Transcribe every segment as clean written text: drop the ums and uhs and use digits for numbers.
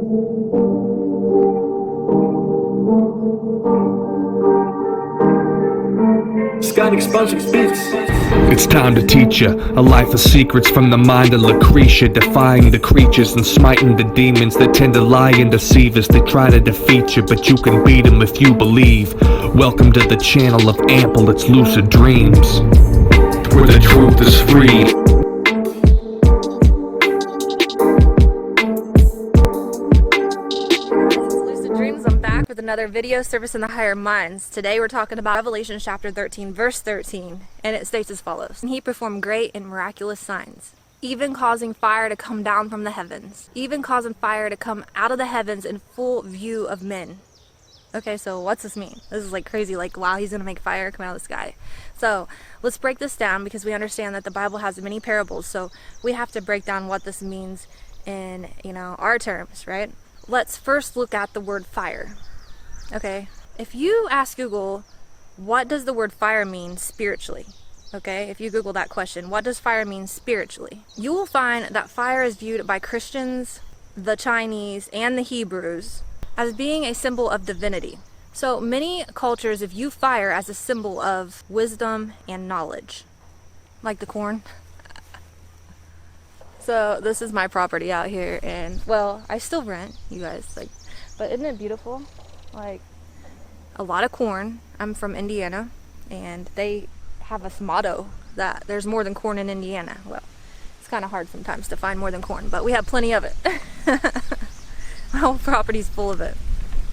It's time to teach ya a life of secrets from the mind of Lucretia, defying the creatures and smiting the demons that tend to lie and deceive us. They try to defeat you, but you can beat them if you believe. Welcome to the channel of ample, it's lucid dreams, where the truth is free. With another video, Service in the Higher Minds. Today we're talking about Revelation chapter 13 verse 13, and it states as follows: and he performed great and miraculous signs, even causing fire to come down from the heavens, even causing fire to come out of the heavens in full view of men. Okay, so what's this mean? This is like crazy, like wow, he's gonna make fire come out of the sky. So let's break this down, because we understand that the Bible has many parables, so we have to break down what this means in, our terms, right? Let's first look at the word fire. Okay, if you ask Google, what does the word fire mean spiritually? Okay, if you Google that question, what does fire mean spiritually? You will find that fire is viewed by Christians, the Chinese, and the Hebrews as being a symbol of divinity. So many cultures view fire as a symbol of wisdom and knowledge, like the corn. So this is my property out here, and well, I still rent, you guys, but isn't it beautiful? Like a lot of corn. I'm from Indiana, and they have this motto that there's more than corn in Indiana. Well, it's kind of hard sometimes to find more than corn, but we have plenty of it. My whole property's full of it.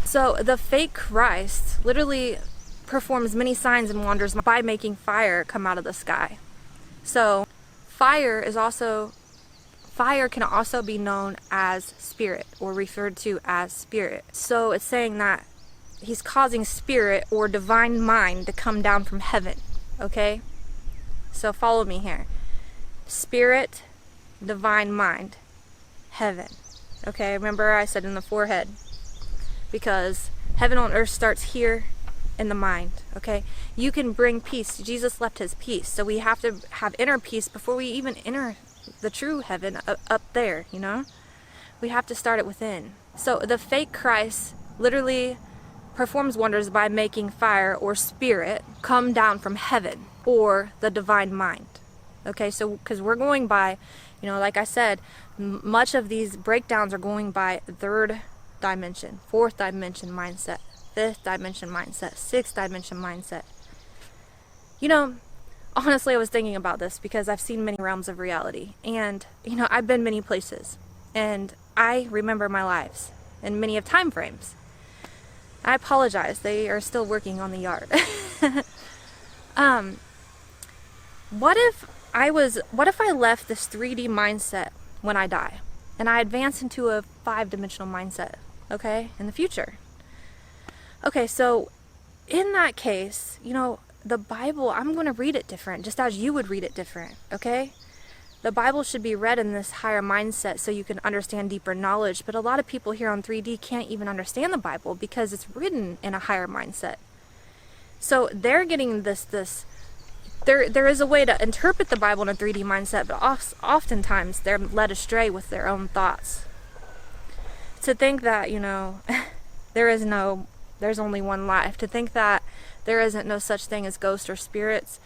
So the fake Christ literally performs many signs and wonders by making fire come out of the sky. So fire can also be known as spirit, or referred to as spirit. So it's saying that he's causing spirit or divine mind to come down from heaven. Okay? So follow me here. Spirit, divine mind, heaven. Okay, remember I said in the forehead, because heaven on earth starts here in the mind. Okay? You can bring peace. Jesus left his peace. So we have to have inner peace before we even enter the true heaven up there, We have to start it within. So the fake Christ literally performs wonders by making fire or spirit come down from heaven, or the divine mind. Okay, so because we're going by, like I said, much of these breakdowns are going by third dimension, fourth dimension mindset, fifth dimension mindset, sixth dimension mindset. Honestly, I was thinking about this because I've seen many realms of reality, and I've been many places, and I remember my lives in many of time frames. I apologize, they are still working on the yard. What if I left this 3D mindset when I die, and I advance into a 5-dimensional mindset, okay, in the future? Okay, so in that case, the Bible, I'm going to read it different, just as you would read it different, okay? The Bible should be read in this higher mindset so you can understand deeper knowledge, but a lot of people here on 3D can't even understand the Bible because it's written in a higher mindset. So they're getting there is a way to interpret the Bible in a 3D mindset, but oftentimes they're led astray with their own thoughts. To think that, there's only one life, to think that there isn't no such thing as ghosts or spirits,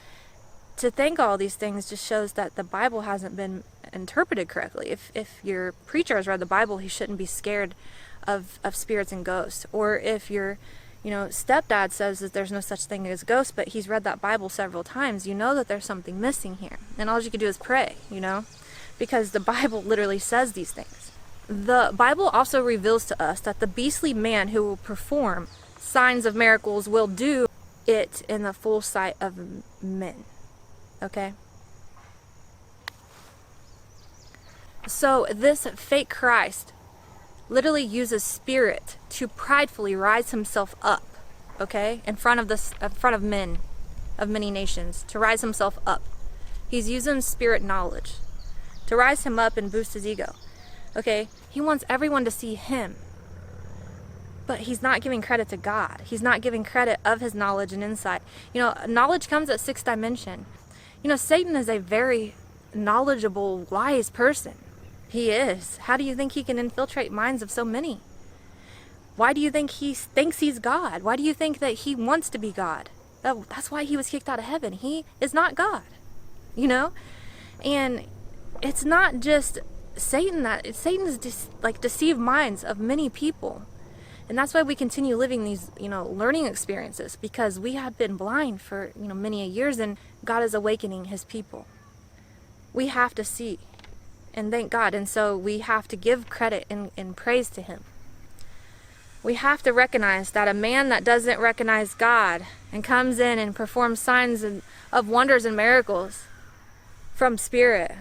to think all these things just shows that the Bible hasn't been interpreted correctly. If your preacher has read the Bible, he shouldn't be scared of spirits and ghosts. Or if your stepdad says that there's no such thing as ghosts, but he's read that Bible several times, that there's something missing here. And all you can do is pray, because the Bible literally says these things. The Bible also reveals to us that the beastly man who will perform signs of miracles will do it in the full sight of men. Okay? So this fake Christ literally uses spirit to pridefully rise himself up, okay, in front of men of many nations, to rise himself up. He's using spirit knowledge to rise him up and boost his ego. Okay? He wants everyone to see him. But he's not giving credit to God. He's not giving credit of his knowledge and insight. Knowledge comes at 6th dimension. Satan is a very knowledgeable, wise person. He is. How do you think he can infiltrate minds of so many? Why do you think he thinks he's God? Why do you think that he wants to be God? That's why he was kicked out of heaven. He is not God, you know? And it's not just Satan Satan's deceived minds of many people. And that's why we continue living these, learning experiences, because we have been blind for, many years, and God is awakening his people. We have to see and thank God. And so we have to give credit and praise to him. We have to recognize that a man that doesn't recognize God and comes in and performs signs of wonders and miracles from spirit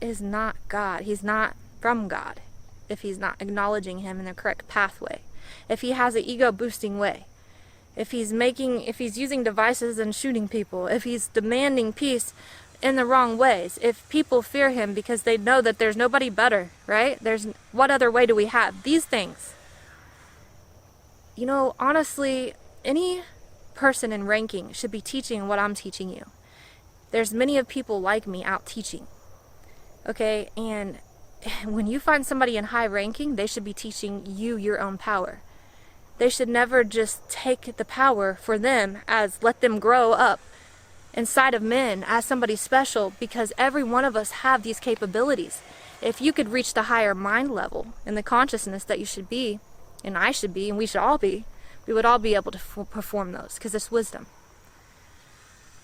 is not God. He's not from God if he's not acknowledging him in the correct pathway. If he has an ego boosting way. If he's using devices and shooting people. If he's demanding peace in the wrong ways. If people fear him because they know that there's nobody better, right? What other way do we have? These things. Honestly, any person in ranking should be teaching what I'm teaching you. There's many of people like me out teaching. Okay, and when you find somebody in high ranking, they should be teaching you your own power. They should never just take the power for them as let them grow up inside of men as somebody special, because every one of us have these capabilities. If you could reach the higher mind level and the consciousness that you should be, and I should be, and we should all be, we would all be able to perform those, because it's wisdom.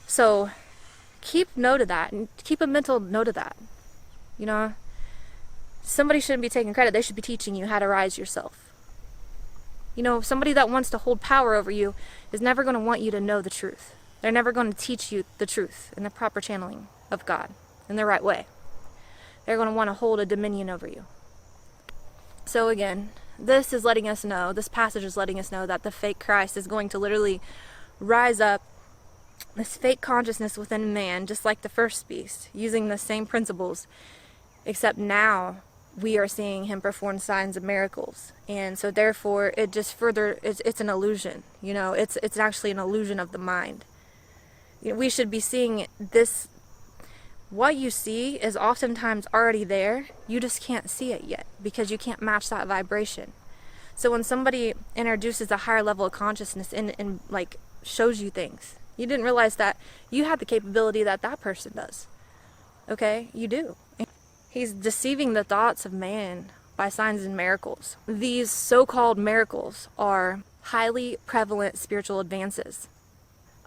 So keep note of that, and keep a mental note of that. Somebody shouldn't be taking credit. They should be teaching you how to rise yourself. Somebody that wants to hold power over you is never going to want you to know the truth. They're never going to teach you the truth in the proper channeling of God in the right way. They're going to want to hold a dominion over you. So again, this passage is letting us know that the fake Christ is going to literally rise up, this fake consciousness within man, just like the first beast, using the same principles, except now we are seeing him perform signs and miracles. And so therefore it just it's an illusion. It's actually an illusion of the mind. We should be seeing this. What you see is oftentimes already there. You just can't see it yet because you can't match that vibration. So when somebody introduces a higher level of consciousness and shows you things, you didn't realize that you had the capability that person does. Okay? You do. He's deceiving the thoughts of man by signs and miracles. These so-called miracles are highly prevalent spiritual advances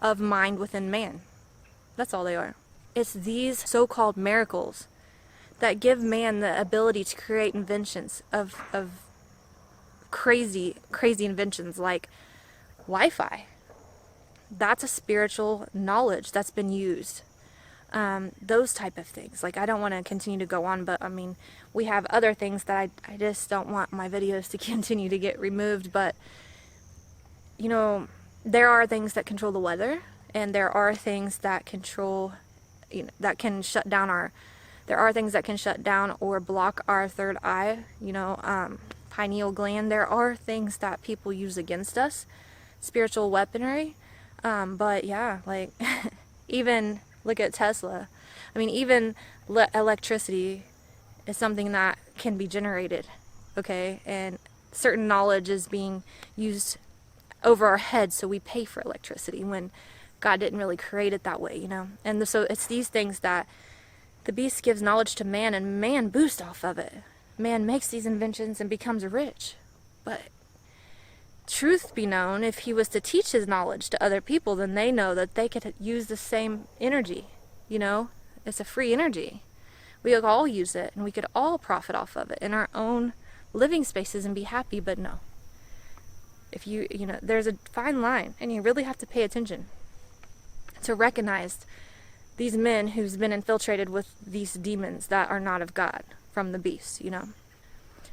of mind within man. That's all they are. It's these so-called miracles that give man the ability to create inventions of crazy inventions like Wi-Fi. That's a spiritual knowledge that's been used. Those type of things. I don't want to continue to go on, but we have other things that I just don't want my videos to continue to get removed. But there are things that control the weather, and there are things that control, that can shut down there are things that can shut down or block our third eye, pineal gland. There are things that people use against us, spiritual weaponry. But yeah, even look at Tesla. Even electricity is something that can be generated, okay? And certain knowledge is being used over our heads, so we pay for electricity when God didn't really create it that way, And so it's these things that the beast gives knowledge to man, and man boosts off of it. Man makes these inventions and becomes rich. But truth be known, if he was to teach his knowledge to other people, then they know that they could use the same energy. It's a free energy. We could all use it, and we could all profit off of it in our own living spaces and be happy. But no. If there's a fine line, and you really have to pay attention to recognize these men who's been infiltrated with these demons that are not of God from the beast,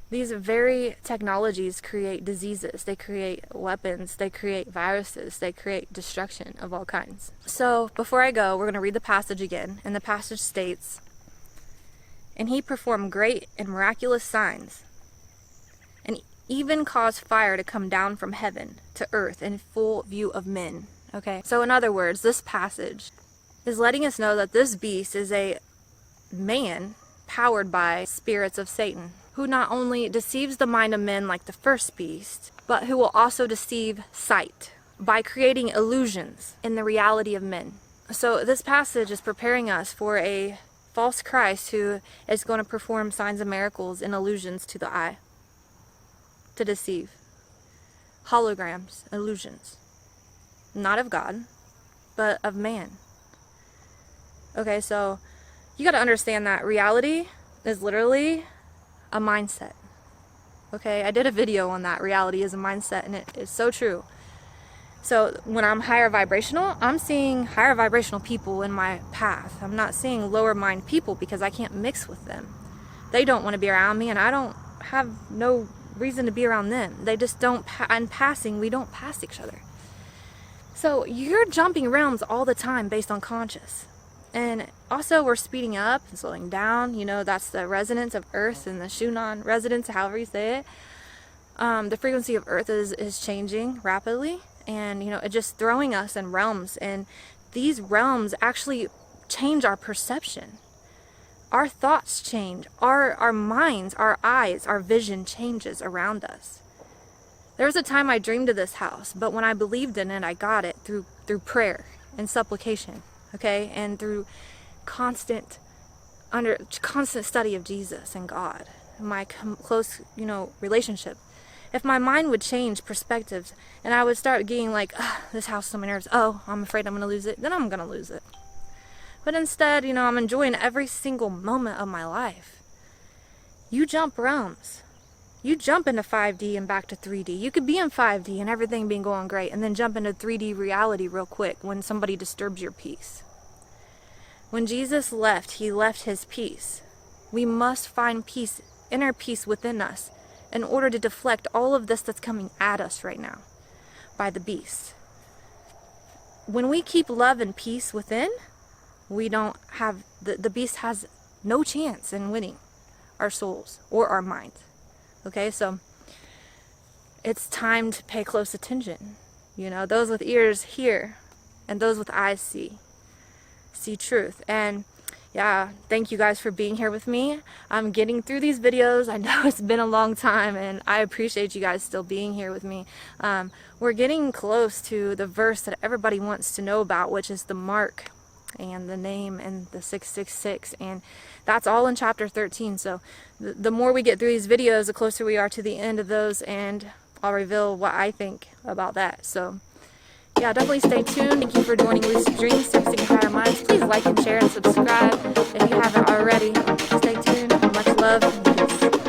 These very technologies create diseases, they create weapons, they create viruses, they create destruction of all kinds. So before I go, we're going to read the passage again, and the passage states, "And he performed great and miraculous signs, and even caused fire to come down from heaven to earth in full view of men." Okay, so in other words, this passage is letting us know that this beast is a man powered by spirits of Satan, who not only deceives the mind of men like the first beast, but who will also deceive sight by creating illusions in the reality of men. So this passage is preparing us for a false Christ who is going to perform signs and miracles and illusions to the eye, to deceive. Holograms, illusions. Not of God, but of man. Okay, so you got to understand that reality is literally a mindset. Okay, I did a video on that. Reality is a mindset, and it is so true. So when I'm higher vibrational, I'm seeing higher vibrational people in my path. I'm not seeing lower mind people because I can't mix with them. They don't want to be around me, and I don't have no reason to be around them. They just don't, in passing, we don't pass each other. So you're jumping realms all the time based on conscious. And also we're speeding up and slowing down. You know, that's the resonance of Earth and the Shunan resonance, however you say it. The frequency of Earth is changing rapidly. And, you know, it's just throwing us in realms. And these realms actually change our perception. Our thoughts change. Our minds, our eyes, our vision changes around us. There was a time I dreamed of this house, but when I believed in it, I got it through prayer and supplication. Okay, and through constant study of Jesus and God, my close, you know, relationship. If my mind would change perspectives and I would start getting like, this house is on my nerves, oh, I'm afraid I'm going to lose it, then I'm going to lose it. But instead, you know, I'm enjoying every single moment of my life. You jump realms. You jump into 5D and back to 3D. You could be in 5D and everything being going great, and then jump into 3D reality real quick when somebody disturbs your peace. When Jesus left, he left his peace. We must find peace, inner peace within us, in order to deflect all of this that's coming at us right now by the beast. When we keep love and peace within, we don't have, the beast has no chance in winning our souls or our minds. Okay, so it's time to pay close attention. You know, those with ears hear, and those with eyes see truth. And yeah, thank you guys for being here with me. I'm getting through these videos. I know it's been a long time, and I appreciate you guys still being here with me. We're getting close to the verse that everybody wants to know about, which is the mark and the name and the 666, and that's all in chapter 13. So the more we get through these videos, the closer we are to the end of those, and I'll reveal what I think about that. So yeah, definitely stay tuned. Thank you for joining Lucid Dreams, Surfacing Higher Minds. Please like and share and subscribe if you haven't already. Stay tuned. Much love and peace.